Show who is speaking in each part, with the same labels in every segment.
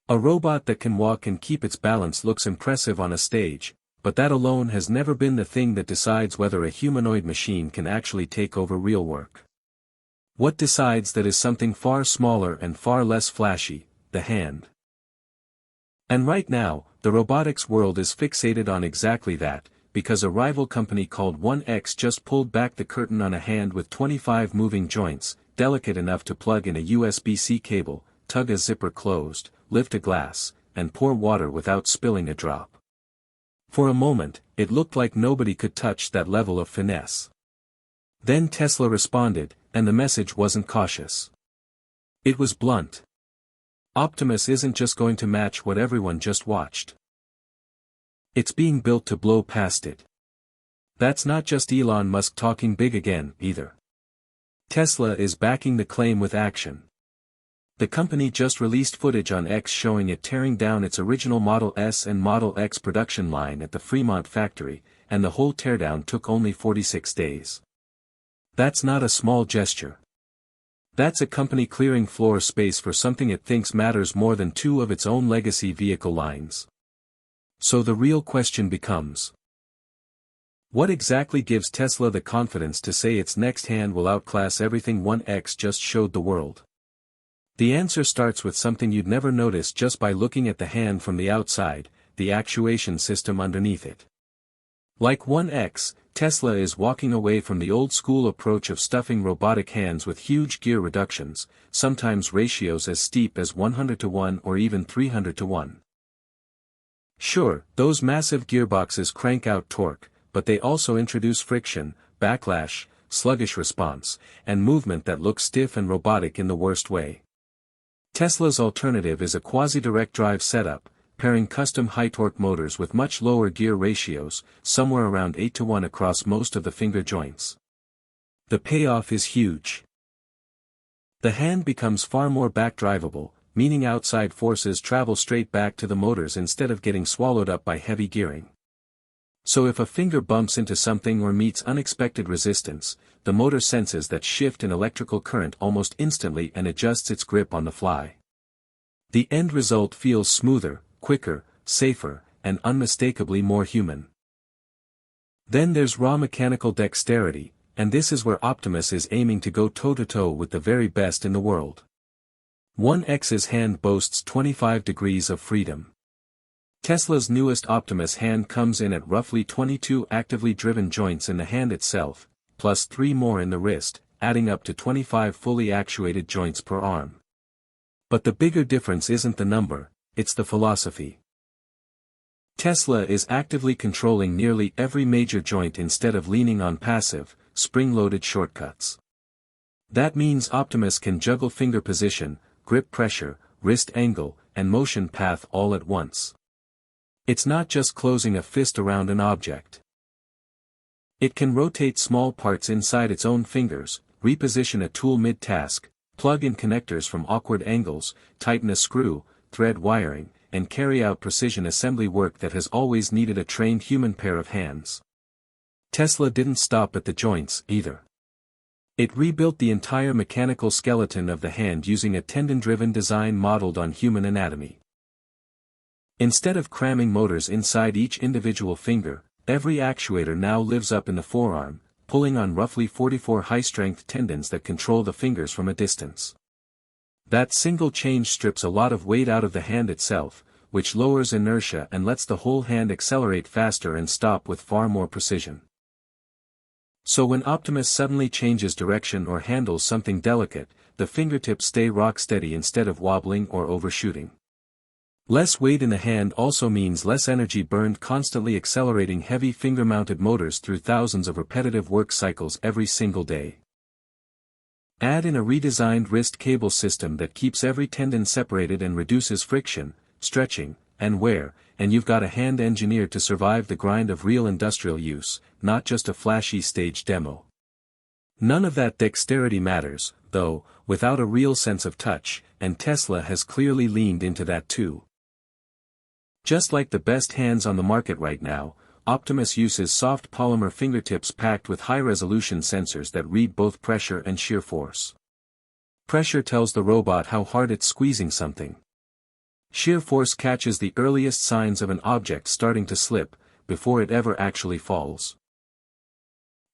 Speaker 1: A robot that can walk and keep its balance looks impressive on a stage, but that alone has never been the thing that decides whether a humanoid machine can actually take over real work. What decides that is something far smaller and far less flashy, the hand. And right now, the robotics world is fixated on exactly that, because a rival company called 1X just pulled back the curtain on a hand with 25 moving joints, delicate enough to plug in a USB-C cable, tug a zipper closed, lift a glass, and pour water without spilling a drop. For a moment, it looked like nobody could touch that level of finesse. Then Tesla responded, and the message wasn't cautious. It was blunt. Optimus isn't just going to match what everyone just watched. It's being built to blow past it. That's not just Elon Musk talking big again, either. Tesla is backing the claim with action. The company just released footage on X showing it tearing down its original Model S and Model X production line at the Fremont factory, and the whole teardown took only 46 days. That's not a small gesture. That's a company clearing floor space for something it thinks matters more than two of its own legacy vehicle lines. So the real question becomes: what exactly gives Tesla the confidence to say its next hand will outclass everything 1X just showed the world? The answer starts with something you'd never notice just by looking at the hand from the outside, the actuation system underneath it. Like 1X, Tesla is walking away from the old-school approach of stuffing robotic hands with huge gear reductions, sometimes ratios as steep as 100-to-1 or even 300-to-1. Sure, those massive gearboxes crank out torque, but they also introduce friction, backlash, sluggish response, and movement that looks stiff and robotic in the worst way. Tesla's alternative is a quasi-direct-drive setup, pairing custom high-torque motors with much lower gear ratios, somewhere around 8-to-1 across most of the finger joints. The payoff is huge. The hand becomes far more backdrivable, meaning outside forces travel straight back to the motors instead of getting swallowed up by heavy gearing. So if a finger bumps into something or meets unexpected resistance, the motor senses that shift in electrical current almost instantly and adjusts its grip on the fly. The end result feels smoother, quicker, safer, and unmistakably more human. Then there's raw mechanical dexterity, and this is where Optimus is aiming to go toe-to-toe with the very best in the world. 1X's hand boasts 25 degrees of freedom. Tesla's newest Optimus hand comes in at roughly 22 actively driven joints in the hand itself, plus 3 more in the wrist, adding up to 25 fully actuated joints per arm. But the bigger difference isn't the number, it's the philosophy. Tesla is actively controlling nearly every major joint instead of leaning on passive, spring-loaded shortcuts. That means Optimus can juggle finger position, grip pressure, wrist angle, and motion path all at once. It's not just closing a fist around an object. It can rotate small parts inside its own fingers, reposition a tool mid-task, plug in connectors from awkward angles, tighten a screw, thread wiring, and carry out precision assembly work that has always needed a trained human pair of hands. Tesla didn't stop at the joints, either. It rebuilt the entire mechanical skeleton of the hand using a tendon-driven design modeled on human anatomy. Instead of cramming motors inside each individual finger, every actuator now lives up in the forearm, pulling on roughly 44 high-strength tendons that control the fingers from a distance. That single change strips a lot of weight out of the hand itself, which lowers inertia and lets the whole hand accelerate faster and stop with far more precision. So when Optimus suddenly changes direction or handles something delicate, the fingertips stay rock steady instead of wobbling or overshooting. Less weight in the hand also means less energy burned constantly accelerating heavy finger-mounted motors through thousands of repetitive work cycles every single day. Add in a redesigned wrist cable system that keeps every tendon separated and reduces friction, stretching, and wear, and you've got a hand engineered to survive the grind of real industrial use, not just a flashy stage demo. None of that dexterity matters, though, without a real sense of touch, and Tesla has clearly leaned into that too. Just like the best hands on the market right now, Optimus uses soft polymer fingertips packed with high-resolution sensors that read both pressure and shear force. Pressure tells the robot how hard it's squeezing something. Shear force catches the earliest signs of an object starting to slip, before it ever actually falls.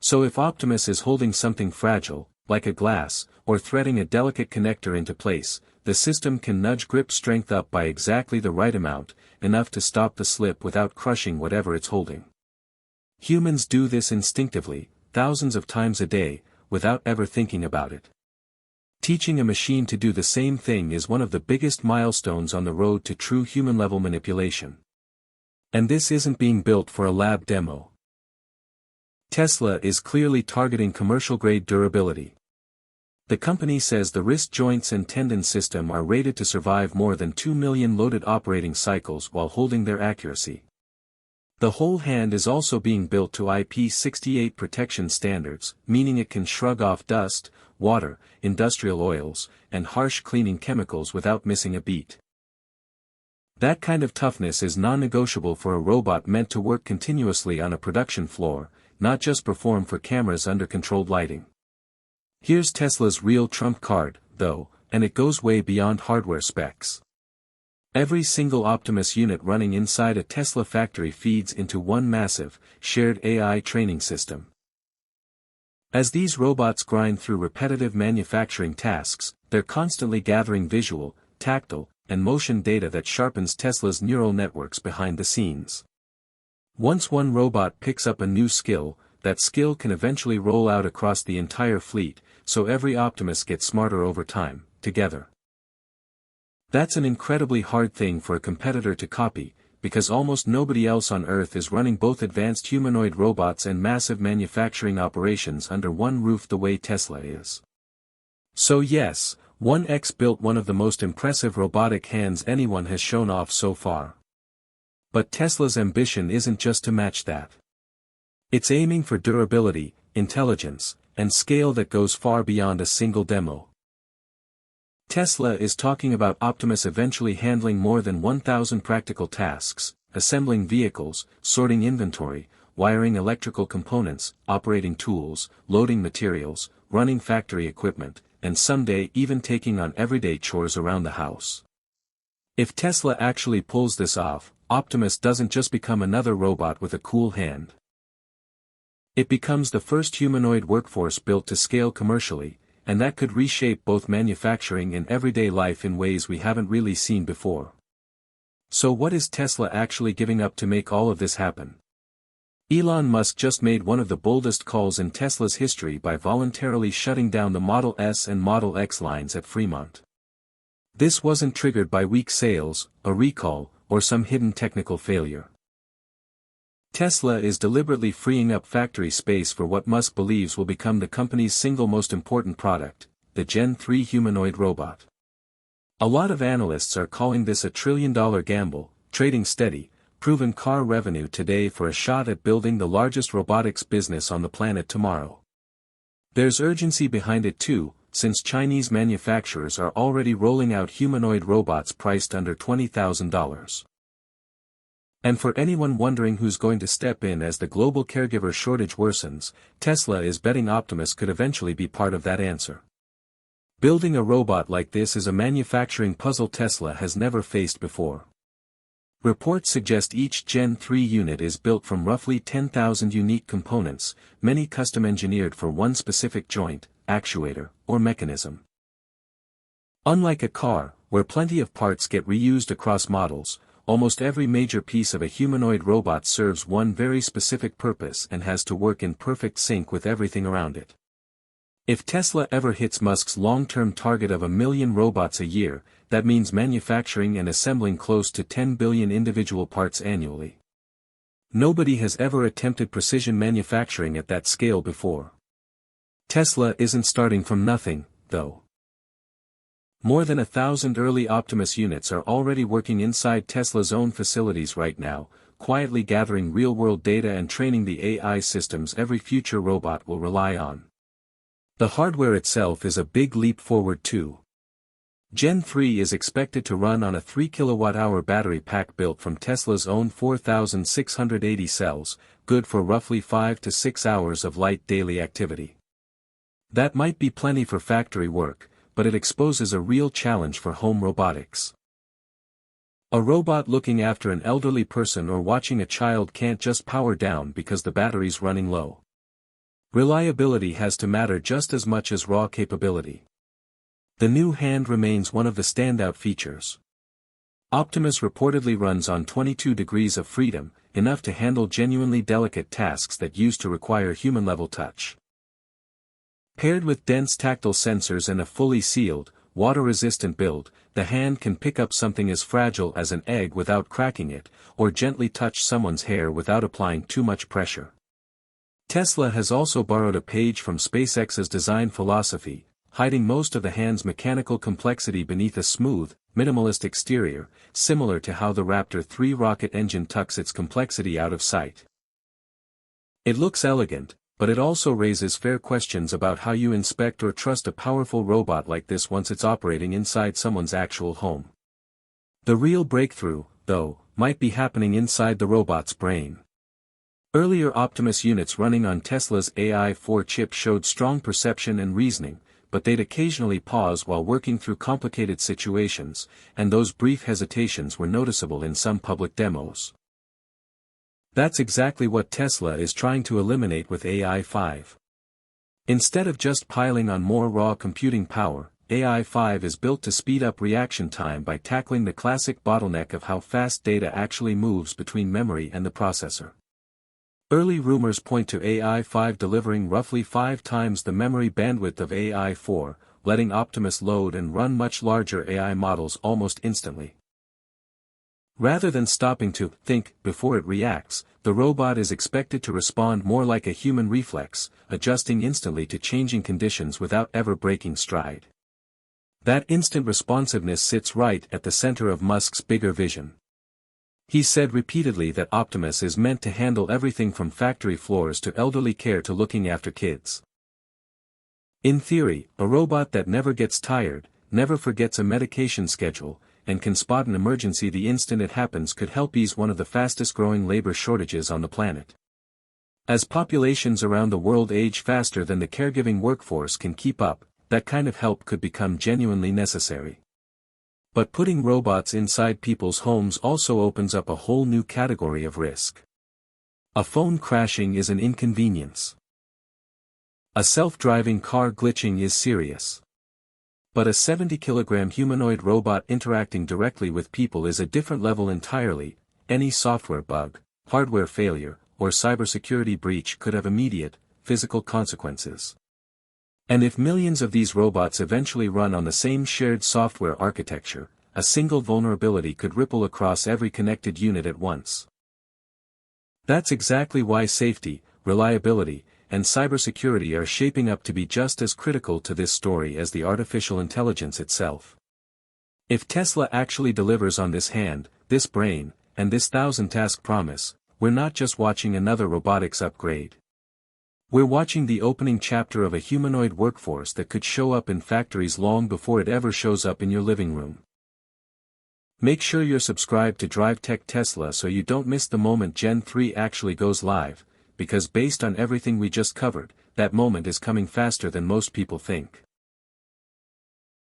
Speaker 1: So if Optimus is holding something fragile, like a glass, or threading a delicate connector into place, the system can nudge grip strength up by exactly the right amount, enough to stop the slip without crushing whatever it's holding. Humans do this instinctively, thousands of times a day, without ever thinking about it. Teaching a machine to do the same thing is one of the biggest milestones on the road to true human-level manipulation. And this isn't being built for a lab demo. Tesla is clearly targeting commercial-grade durability. The company says the wrist joints and tendon system are rated to survive more than 2 million loaded operating cycles while holding their accuracy. The whole hand is also being built to IP68 protection standards, meaning it can shrug off dust, water, industrial oils, and harsh cleaning chemicals without missing a beat. That kind of toughness is non-negotiable for a robot meant to work continuously on a production floor, not just perform for cameras under controlled lighting. Here's Tesla's real trump card, though, and it goes way beyond hardware specs. Every single Optimus unit running inside a Tesla factory feeds into one massive, shared AI training system. As these robots grind through repetitive manufacturing tasks, they're constantly gathering visual, tactile, and motion data that sharpens Tesla's neural networks behind the scenes. Once one robot picks up a new skill, that skill can eventually roll out across the entire fleet, so every Optimus gets smarter over time, together. That's an incredibly hard thing for a competitor to copy, because almost nobody else on Earth is running both advanced humanoid robots and massive manufacturing operations under one roof the way Tesla is. So yes, 1X built one of the most impressive robotic hands anyone has shown off so far. But Tesla's ambition isn't just to match that. It's aiming for durability, intelligence, and scale that goes far beyond a single demo. Tesla is talking about Optimus eventually handling more than 1,000 practical tasks, assembling vehicles, sorting inventory, wiring electrical components, operating tools, loading materials, running factory equipment, and someday even taking on everyday chores around the house. If Tesla actually pulls this off, Optimus doesn't just become another robot with a cool hand. It becomes the first humanoid workforce built to scale commercially, and that could reshape both manufacturing and everyday life in ways we haven't really seen before. So what is Tesla actually giving up to make all of this happen? Elon Musk just made one of the boldest calls in Tesla's history by voluntarily shutting down the Model S and Model X lines at Fremont. This wasn't triggered by weak sales, a recall, or some hidden technical failure. Tesla is deliberately freeing up factory space for what Musk believes will become the company's single most important product, the Gen 3 humanoid robot. A lot of analysts are calling this a trillion-dollar gamble, trading steady, proven car revenue today for a shot at building the largest robotics business on the planet tomorrow. There's urgency behind it too, since Chinese manufacturers are already rolling out humanoid robots priced under $20,000. And for anyone wondering who's going to step in as the global caregiver shortage worsens, Tesla is betting Optimus could eventually be part of that answer. Building a robot like this is a manufacturing puzzle Tesla has never faced before. Reports suggest each Gen 3 unit is built from roughly 10,000 unique components, many custom-engineered for one specific joint, actuator, or mechanism. Unlike a car, where plenty of parts get reused across models, almost every major piece of a humanoid robot serves one very specific purpose and has to work in perfect sync with everything around it. If Tesla ever hits Musk's long-term target of 1 million robots a year, that means manufacturing and assembling close to 10 billion individual parts annually. Nobody has ever attempted precision manufacturing at that scale before. Tesla isn't starting from nothing, though. More than 1,000 early Optimus units are already working inside Tesla's own facilities right now, quietly gathering real-world data and training the AI systems every future robot will rely on. The hardware itself is a big leap forward too. Gen 3 is expected to run on a 3 kWh battery pack built from Tesla's own 4,680 cells, good for roughly 5 to 6 hours of light daily activity. That might be plenty for factory work, but it exposes a real challenge for home robotics. A robot looking after an elderly person or watching a child can't just power down because the battery's running low. Reliability has to matter just as much as raw capability. The new hand remains one of the standout features. Optimus reportedly runs on 22 degrees of freedom, enough to handle genuinely delicate tasks that used to require human-level touch. Paired with dense tactile sensors and a fully sealed, water-resistant build, the hand can pick up something as fragile as an egg without cracking it, or gently touch someone's hair without applying too much pressure. Tesla has also borrowed a page from SpaceX's design philosophy, hiding most of the hand's mechanical complexity beneath a smooth, minimalist exterior, similar to how the Raptor 3 rocket engine tucks its complexity out of sight. It looks elegant, but it also raises fair questions about how you inspect or trust a powerful robot like this once it's operating inside someone's actual home. The real breakthrough, though, might be happening inside the robot's brain. Earlier Optimus units running on Tesla's AI-4 chip showed strong perception and reasoning, but they'd occasionally pause while working through complicated situations, and those brief hesitations were noticeable in some public demos. That's exactly what Tesla is trying to eliminate with AI-5. Instead of just piling on more raw computing power, AI-5 is built to speed up reaction time by tackling the classic bottleneck of how fast data actually moves between memory and the processor. Early rumors point to AI-5 delivering roughly 5 times the memory bandwidth of AI-4, letting Optimus load and run much larger AI models almost instantly. Rather than stopping to think before it reacts, the robot is expected to respond more like a human reflex, adjusting instantly to changing conditions without ever breaking stride. That instant responsiveness sits right at the center of Musk's bigger vision. He said repeatedly that Optimus is meant to handle everything from factory floors to elderly care to looking after kids. In theory, a robot that never gets tired, never forgets a medication schedule, and can spot an emergency the instant it happens could help ease one of the fastest-growing labor shortages on the planet. As populations around the world age faster than the caregiving workforce can keep up, that kind of help could become genuinely necessary. But putting robots inside people's homes also opens up a whole new category of risk. A phone crashing is an inconvenience. A self-driving car glitching is serious. But a 70-kilogram humanoid robot interacting directly with people is a different level entirely. Any software bug, hardware failure, or cybersecurity breach could have immediate, physical consequences. And if millions of these robots eventually run on the same shared software architecture, a single vulnerability could ripple across every connected unit at once. That's exactly why safety, reliability, and cybersecurity are shaping up to be just as critical to this story as the artificial intelligence itself. If Tesla actually delivers on this hand, this brain, and this 1,000-task promise, we're not just watching another robotics upgrade. We're watching the opening chapter of a humanoid workforce that could show up in factories long before it ever shows up in your living room. Make sure you're subscribed to DriveTech Tesla so you don't miss the moment Gen 3 actually goes live, because based on everything we just covered, that moment is coming faster than most people think.